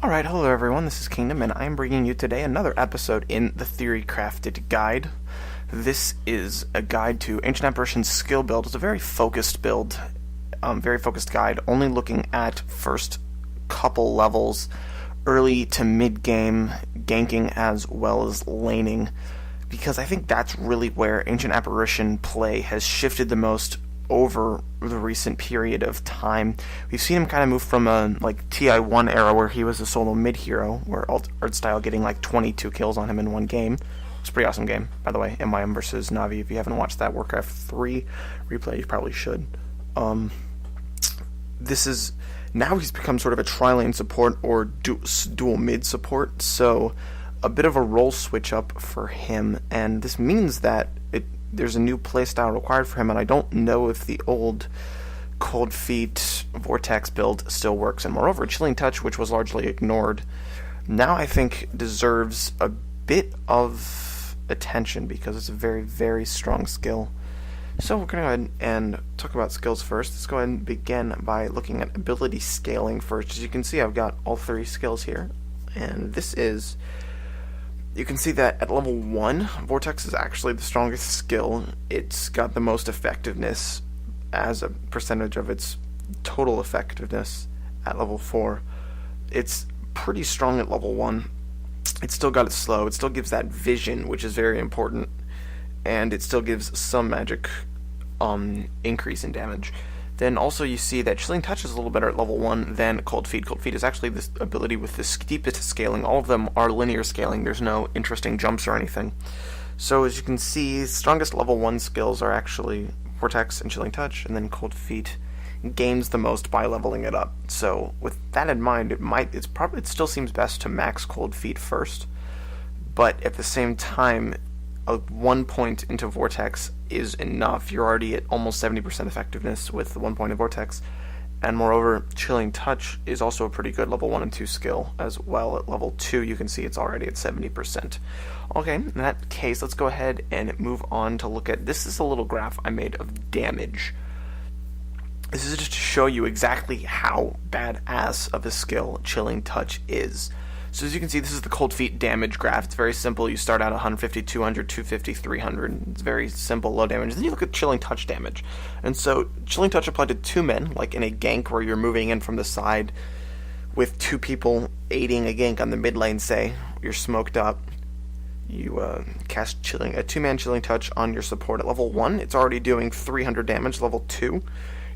Alright, hello everyone, this is Kingdom, and I'm bringing you today another episode in the Theorycrafted guide. This is a guide to Ancient Apparition's skill build. It's a very focused build, very focused guide, only looking at first couple levels, early to mid-game, ganking as well as laning, because I think that's really where Ancient Apparition play has shifted the most over the recent period of time. We've seen him kind of move from a TI1 era where he was a solo mid hero, where art style getting like 22 kills on him in one game. It's a pretty awesome game, by the way. MYM versus Navi. If you haven't watched that Warcraft 3 replay, you probably should. This is now he's become sort of a tri-lane support or dual mid support, so a bit of a role switch up for him, and this means that there's a new playstyle required for him, and I don't know if the old Cold Feet Vortex build still works. And moreover, Chilling Touch, which was largely ignored, now I think deserves a bit of attention because it's a very, very strong skill. So we're going to go ahead and talk about skills first. Let's go ahead and begin by looking at ability scaling first. As you can see, I've got all three skills here, and this is... You can see that at level 1, Vortex is actually the strongest skill. It's got the most effectiveness as a percentage of its total effectiveness at level 4. It's pretty strong at level 1. It's still got it slow. It still gives that vision, which is very important. And it still gives some magic increase in damage. Then also you see that Chilling Touch is a little better at level 1 than Cold Feet. Cold Feet is actually this ability with the steepest scaling. All of them are linear scaling. There's no interesting jumps or anything. So as you can see, strongest level 1 skills are actually Vortex and Chilling Touch, and then Cold Feet gains the most by leveling it up. So with that in mind, it still seems best to max Cold Feet first, but at the same time, 1 point into Vortex is enough. You're already at almost 70% effectiveness with 1 point of Vortex, and moreover, Chilling Touch is also a pretty good level 1 and 2 skill as well. At level 2, you can see it's already at 70%. Okay, in that case, let's go ahead and move on to look at... This is a little graph I made of damage. This is just to show you exactly how badass of a skill Chilling Touch is. So as you can see, this is the Cold Feet damage graph. It's very simple. You start out 150, 200, 250, 300. It's very simple, low damage. Then you look at Chilling Touch damage. And so Chilling Touch applied to 2 men, like in a gank where you're moving in from the side with 2 people aiding a gank on the mid lane, say. You're smoked up. You cast a 2-man Chilling Touch on your support at level 1. It's already doing 300 damage. Level 2,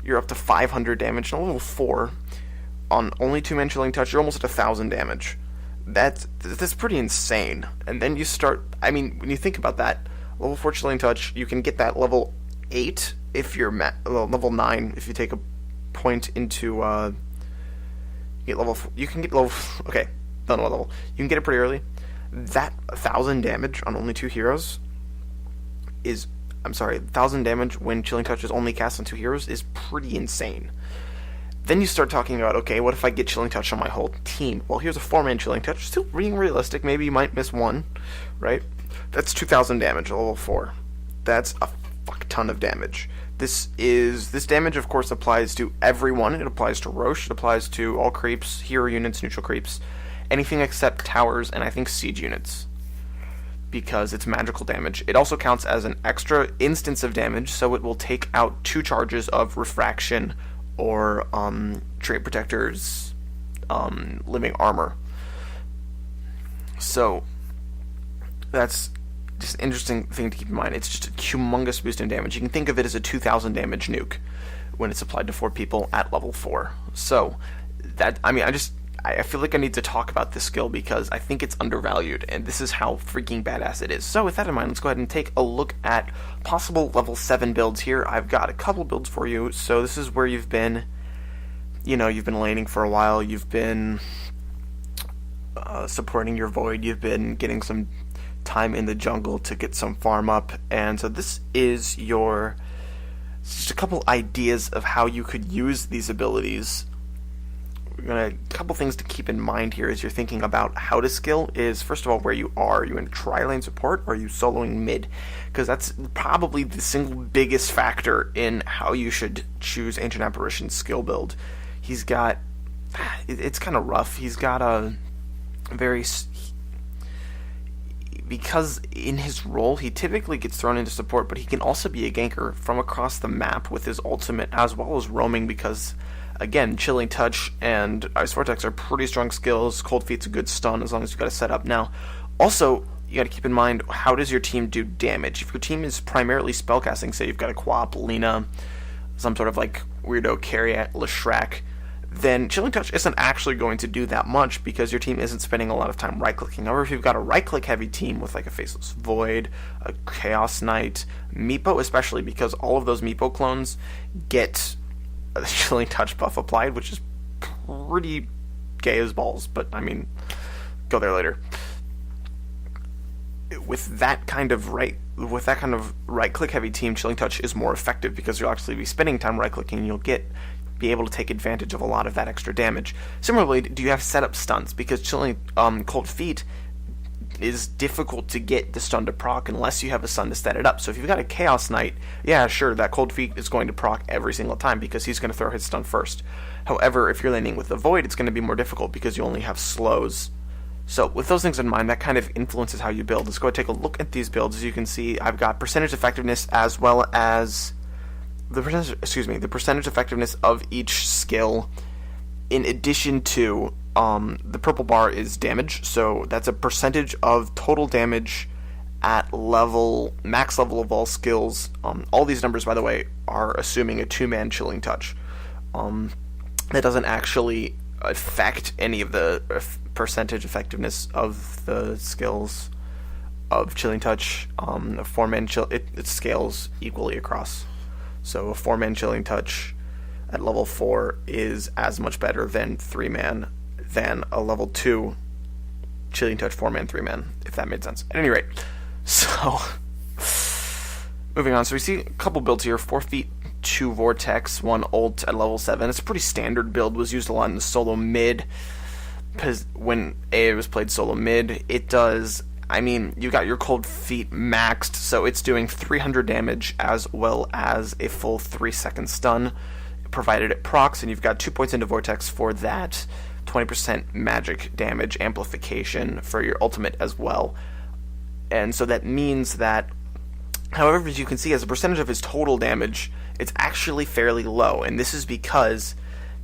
you're up to 500 damage. And level 4, on only 2-man Chilling Touch, you're almost at 1,000 damage. That's pretty insane. And then you start, when you think about that, level 4 Chilling Touch, you can get that level 8 if you're level 9 if you take a point into you can get level okay, don't know what level. You can get it pretty early. That 1,000 damage on only 2 heroes is 1,000 damage when Chilling Touch is only cast on 2 heroes is pretty insane. Then you start talking about, okay, what if I get Chilling Touch on my whole team? Well, here's a 4-man Chilling Touch, still being realistic, maybe you might miss 1, right? That's 2,000 damage at level 4. That's a fuck ton of damage. This damage, of course, applies to everyone. It applies to Roche, it applies to all creeps, hero units, neutral creeps, anything except towers, and I think siege units, because it's magical damage. It also counts as an extra instance of damage, so it will take out 2 charges of refraction or Trait Protector's living armor. So that's just an interesting thing to keep in mind. It's just a humongous boost in damage. You can think of it as a 2,000 damage nuke when it's applied to 4 people at level 4. So that, I feel like I need to talk about this skill because I think it's undervalued, and this is how freaking badass it is. So with that in mind, let's go ahead and take a look at possible level 7 builds here. I've got a couple builds for you. So this is where you've been laning for a while, you've been supporting your Void, you've been getting some time in the jungle to get some farm up, and so this is just a couple ideas of how you could use these abilities. A couple things to keep in mind here as you're thinking about how to skill is, first of all, where you are. Are you in tri-lane support, or are you soloing mid? Because that's probably the single biggest factor in how you should choose Ancient Apparition's skill build. He's got it's kind of rough. He's got a very... Because in his role, he typically gets thrown into support, but he can also be a ganker from across the map with his ultimate, as well as roaming, because, again, Chilling Touch and Ice Vortex are pretty strong skills. Cold Feet's a good stun, as long as you've got a setup. Now, also, you got to keep in mind, how does your team do damage? If your team is primarily spellcasting, say you've got a Quap, Lena, some sort of, like, weirdo carry at Leshrac, then Chilling Touch isn't actually going to do that much because your team isn't spending a lot of time right-clicking. However, if you've got a right-click heavy team with like a Faceless Void, a Chaos Knight, Meepo especially, because all of those Meepo clones get a Chilling Touch buff applied, which is pretty gay as balls, but I mean, go there later. With that kind of right-click heavy team, Chilling Touch is more effective because you'll actually be spending time right-clicking and you'll be able to take advantage of a lot of that extra damage. Similarly, do you have setup stunts? Because Cold Feet is difficult to get the stun to proc unless you have a stun to set it up. So if you've got a Chaos Knight, yeah, sure, that Cold Feet is going to proc every single time because he's going to throw his stun first. However, if you're landing with the Void, it's going to be more difficult because you only have slows. So with those things in mind, that kind of influences how you build. Let's go take a look at these builds. As you can see, I've got percentage effectiveness as well as the percentage effectiveness of each skill, in addition to the purple bar is damage, so that's a percentage of total damage at max level of all skills. All these numbers, by the way, are assuming a 2-man Chilling Touch. That doesn't actually affect any of the percentage effectiveness of the skills of Chilling Touch. A 4-man it scales equally across. So a 4-man Chilling Touch at level 4 is as much better than 3-man than a level 2 Chilling Touch 4-man, 3-man, if that made sense. At any rate, so moving on. So we see a couple builds here. 4 Feet, 2 Vortex, 1 Ult at level 7. It's a pretty standard build, was used a lot in the solo mid, because when AA was played solo mid, it does... I mean, you got your Cold Feet maxed, so it's doing 300 damage as well as a full 3-second stun, provided it procs, and you've got 2 points into Vortex for that 20% magic damage amplification for your ultimate as well. And so that means that, however, as you can see, as a percentage of his total damage, it's actually fairly low, and this is because,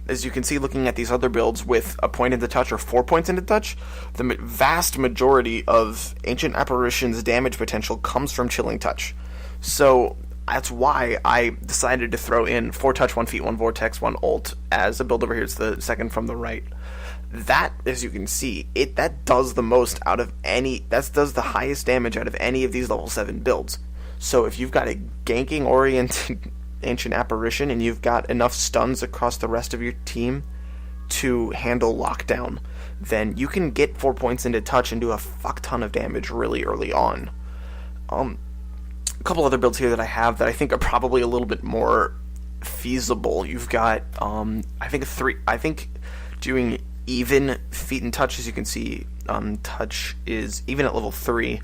as you can see looking at these other builds with a point into touch or 4 points into touch, the vast majority of Ancient Apparition's damage potential comes from Chilling Touch. So that's why I decided to throw in 4 touch, 1 feet, 1 vortex, 1 ult as a build over here. It's the second from the right. That, as you can see, that does the most out of that does the highest damage out of any of these level 7 builds. So if you've got a ganking oriented Ancient Apparition and you've got enough stuns across the rest of your team to handle lockdown, then you can get 4 points into touch and do a fuck ton of damage really early on. A couple other builds here that I have that I think are probably a little bit more feasible. You've got I think doing even feet and touch, as you can see, touch is even at level 3.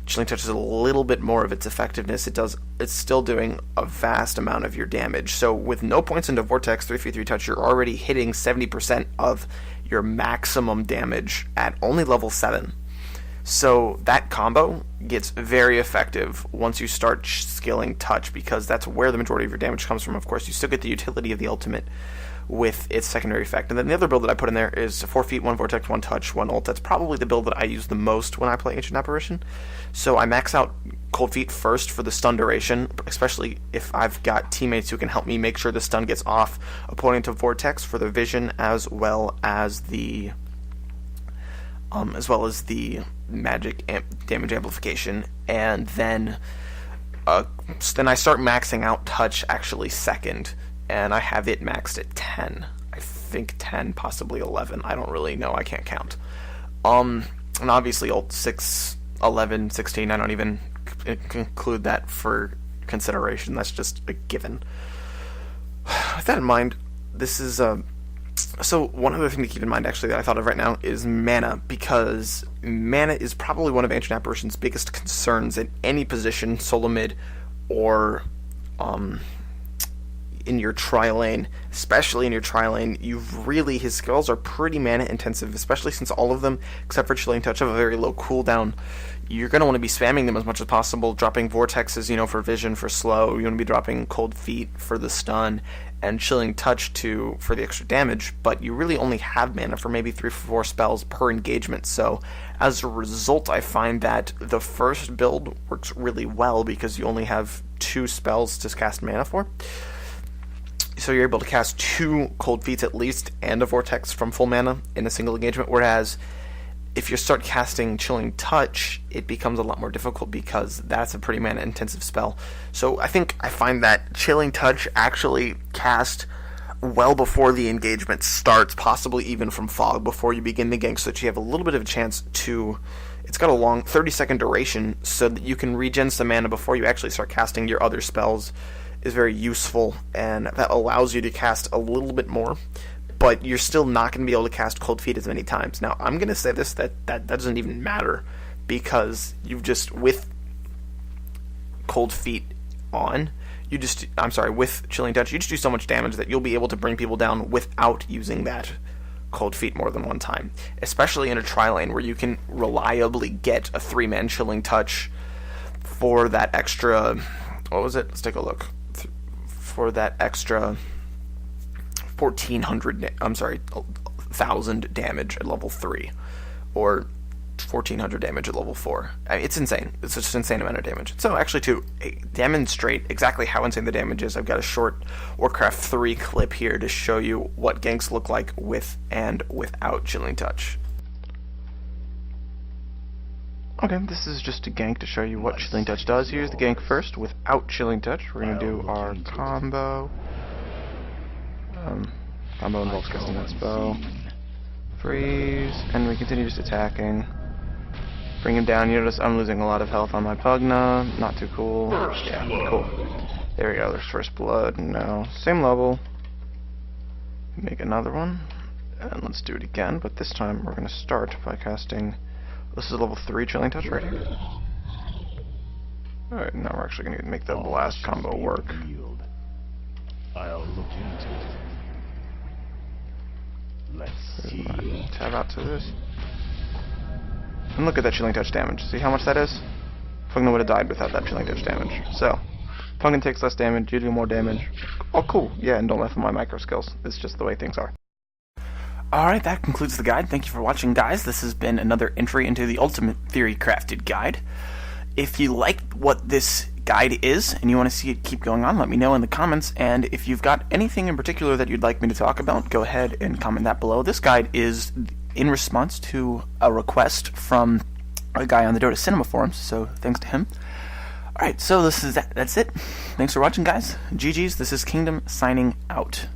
Chilling Touch is a little bit more of its effectiveness. It's still doing a vast amount of your damage. So with no points into Vortex, 3 feet, 3 touch, you're already hitting 70% of your maximum damage at only level 7. So that combo gets very effective once you start skilling touch, because that's where the majority of your damage comes from. Of course, you still get the utility of the ultimate with its secondary effect. And then the other build that I put in there is 4 feet, 1 vortex, 1 touch, 1 ult. That's probably the build that I use the most when I play Ancient Apparition. So I max out Cold Feet first for the stun duration, especially if I've got teammates who can help me make sure the stun gets off, opponent to Vortex for the vision, as well as the magic damage amplification. And then I start maxing out touch actually second, and I have it maxed at 10. I think 10, possibly 11. I don't really know. I can't count. And obviously ult 6, 11, 16, I don't even include that for consideration. That's just a given. With that in mind, this is so one other thing to keep in mind, actually, that I thought of right now is mana, because mana is probably one of Ancient Apparition's biggest concerns in any position, solo mid or in your tri-lane, especially in your tri-lane, his skills are pretty mana intensive, especially since all of them, except for Chilling Touch, have a very low cooldown. You're going to want to be spamming them as much as possible, dropping Vortexes, for vision, for slow. You want to be dropping Cold Feet for the stun, and Chilling Touch for the extra damage, but you really only have mana for maybe 3 or 4 spells per engagement, so as a result, I find that the first build works really well because you only have 2 spells to cast mana for. So you're able to cast 2 Cold Feet at least, and a Vortex from full mana in a single engagement, whereas if you start casting Chilling Touch, it becomes a lot more difficult because that's a pretty mana-intensive spell. So I find that Chilling Touch actually cast well before the engagement starts, possibly even from fog, before you begin the gank, so that you have a little bit of a chance to... It's got a long 30-second duration, so that you can regen some mana before you actually start casting your other spells, is very useful, and that allows you to cast a little bit more. But you're still not going to be able to cast Cold Feet as many times. Now, I'm going to say this, that doesn't even matter, because you've just, with Cold Feet on, with Chilling Touch, you just do so much damage that you'll be able to bring people down without using that Cold Feet more than one time. Especially in a tri-lane, where you can reliably get a 3-man Chilling Touch for that extra... What was it? Let's take a look. For that extra... 1,000 damage at level 3, or 1,400 damage at level 4. It's insane. It's just an insane amount of damage. So actually, to demonstrate exactly how insane the damage is, I've got a short Warcraft 3 clip here to show you what ganks look like with and without Chilling Touch. Okay, this is just a gank to show you what Chilling Touch does. Here's the gank first without Chilling Touch. We're going to do our combo. Combo involves casting that spell. Freeze, and we continue just attacking. Bring him down. You notice I'm losing a lot of health on my Pugna. Not too cool. Yeah, cool. There we go, there's First Blood. No. Same level. Make another one. And let's do it again, but this time we're going to start by casting... This is level 3 Chilling Touch right here. Alright, now we're actually going to make the blast combo work. I'll look into it. Let's see. Tab out to this. And look at that Chilling Touch damage. See how much that is? Pugna would have died without that Chilling Touch damage. So, Pugna takes less damage, you do more damage. Oh, cool. Yeah, and don't laugh at my micro skills. It's just the way things are. Alright, that concludes the guide. Thank you for watching, guys. This has been another entry into the Ultimate Theorycrafted guide. If you liked what this guide is, and you want to see it keep going on, let me know in the comments, and if you've got anything in particular that you'd like me to talk about, go ahead and comment that below. This guide is in response to a request from a guy on the Dota Cinema forums, so thanks to him. Alright, so that's it. Thanks for watching, guys. GG's, this is Kingdom signing out.